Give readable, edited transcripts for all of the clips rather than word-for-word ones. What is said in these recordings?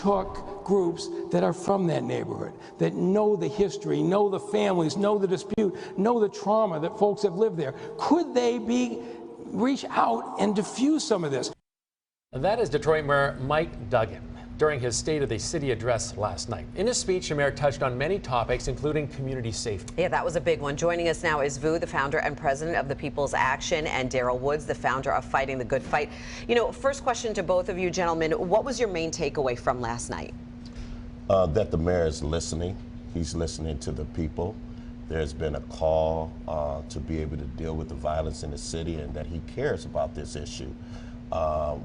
took groups that are from that neighborhood, that know the history, know the families, know the dispute, know the trauma that folks have lived there. Could they reach out and diffuse some of this? That is Detroit Mayor Mike Duggan during his State of the City address last night. In his speech, the mayor touched on many topics, including community safety. Yeah, that was a big one. Joining us now is Vu, the founder and president of the People's Action, and Darryl Woods, the founder of Fighting the Good Fight. You know, first question to both of you gentlemen, what was your main takeaway from last night? That the mayor is listening. He's listening to the people. There's been a call to be able to deal with the violence in the city, and that he cares about this issue.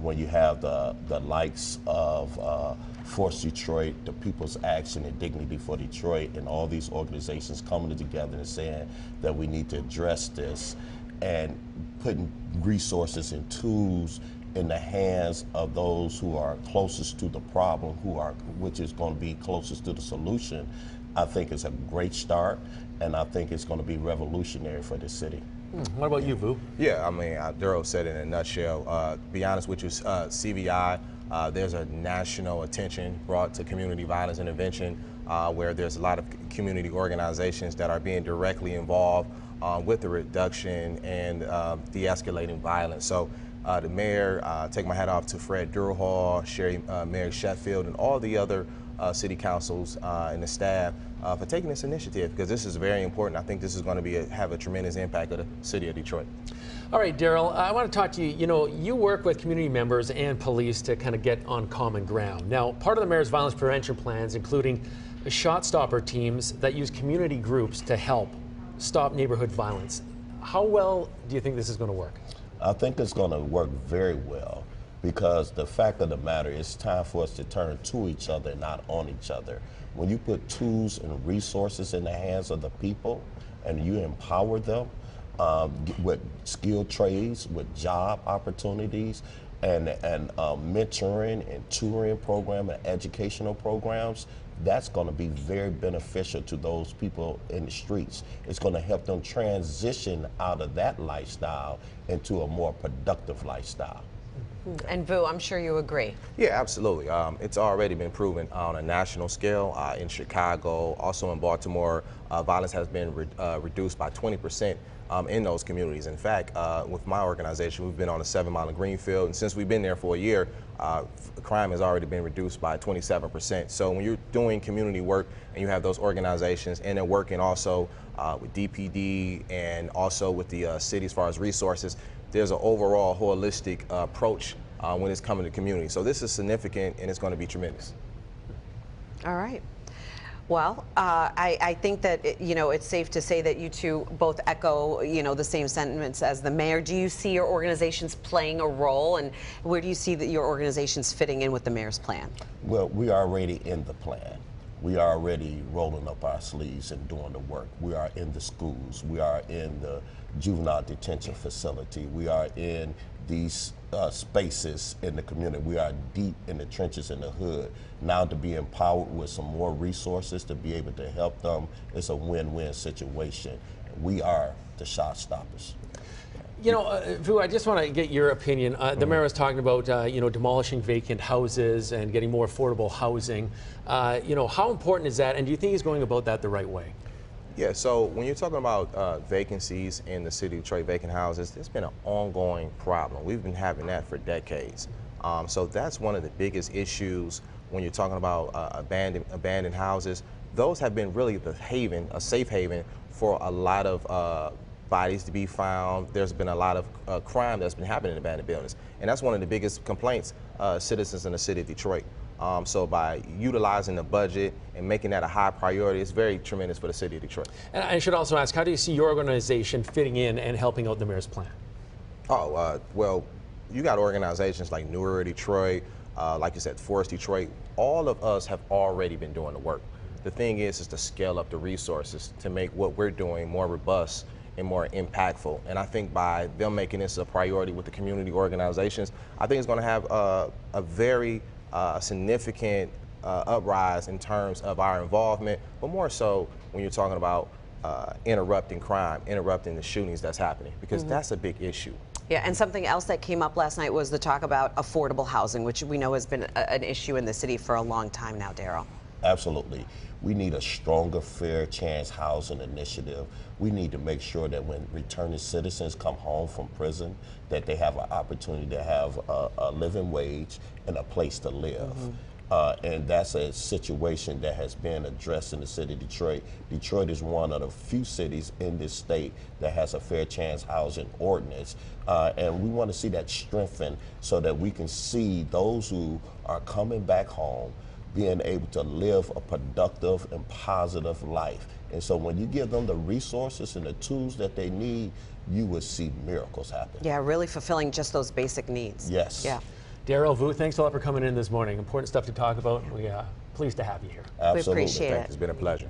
When you have the likes of Force Detroit, the People's Action and Dignity for Detroit, and all these organizations coming together and saying that we need to address this, and putting resources and tools in the hands of those who are closest to the problem, which is going to be closest to the solution, I think is a great start, and I think it's going to be revolutionary for the city. What about you, Vu? Yeah, I mean, Darryl said it in a nutshell. To be honest with you, CVI, there's a national attention brought to community violence intervention, where there's a lot of community organizations that are being directly involved with the reduction and de-escalating violence. So the mayor, take my hat off to Fred Durhall, Sherry, Mary Sheffield, and all the other city councils and the staff for taking this initiative, because this is very important. I think this is going to have a tremendous impact on the city of Detroit. All right, Darryl, I want to talk to you. You know, you work with community members and police to kind of get on common ground. Now, part of the mayor's violence prevention plans, including shot stopper teams that use community groups to help stop neighborhood violence. How well do you think this is going to work? I think it's going to work very well, because the fact of the matter is, it's time for us to turn to each other, not on each other. When you put tools and resources in the hands of the people and you empower them with skilled trades, with job opportunities, and mentoring and tutoring program and educational programs, that's going to be very beneficial to those people in the streets. It's going to help them transition out of that lifestyle into a more productive lifestyle. And Vu, I'm sure you agree. Yeah, absolutely. It's already been proven on a national scale. In Chicago, also in Baltimore, violence has been reduced by 20% in those communities. In fact, with my organization, we've been on a 7-mile in Greenfield, and since we've been there for a year, crime has already been reduced by 27%. So when you're doing community work and you have those organizations, and they're working also with DPD and also with the city as far as resources, there's an overall holistic approach when it's coming to community. So this is significant, and it's going to be tremendous. All right. Well, I think that, you know, it's safe to say that you two both echo, you know, the same sentiments as the mayor. Do you see your organizations playing a role, and where do you see that your organizations fitting in with the mayor's plan? Well, we are already in the plan. We are already rolling up our sleeves and doing the work. We are in the schools. We are in the juvenile detention facility. We are in these spaces in the community. We are deep in the trenches in the hood. Now to be empowered with some more resources to be able to help them, it's a win-win situation. We are the shot stoppers. You know, Vu, I just want to get your opinion. The mayor was talking about, you know, demolishing vacant houses and getting more affordable housing. You know, how important is that, and do you think he's going about that the right way? Yeah, so when you're talking about vacancies in the city of Detroit, vacant houses, it's been an ongoing problem. We've been having that for decades. So that's one of the biggest issues when you're talking about abandoned houses. Those have been really the haven, a safe haven for a lot of bodies to be found. There's been a lot of crime that's been happening in abandoned buildings. And that's one of the biggest complaints citizens in the city of Detroit. So by utilizing the budget and making that a high priority, it's very tremendous for the city of Detroit. And I should also ask, how do you see your organization fitting in and helping out the mayor's plan? Oh, well, you got organizations like Newer Detroit, like you said, Force Detroit. All of us have already been doing the work. The thing is to scale up the resources to make what we're doing more robust and more impactful. And I think by them making this a priority with the community organizations, I think it's going to have a very significant uprise in terms of our involvement, but more so when you're talking about interrupting crime, interrupting the shootings that's happening, because that's a big issue. Yeah, and something else that came up last night was the talk about affordable housing, which we know has been an issue in the city for a long time now, Darryl. Absolutely. We need a stronger fair chance housing initiative. We need to make sure that when returning citizens come home from prison, that they have an opportunity to have a living wage and a place to live. And that's a situation that has been addressed in the city of Detroit. Detroit is one of the few cities in this state that has a fair chance housing ordinance. And we want to see that strengthened so that we can see those who are coming back home being able to live a productive and positive life. And so when you give them the resources and the tools that they need, you will see miracles happen. Yeah, really fulfilling just those basic needs. Yes. Yeah. Darryl, Vu, thanks a lot for coming in this morning. Important stuff to talk about. We're pleased to have you here. Absolutely. We appreciate it. It's been a pleasure.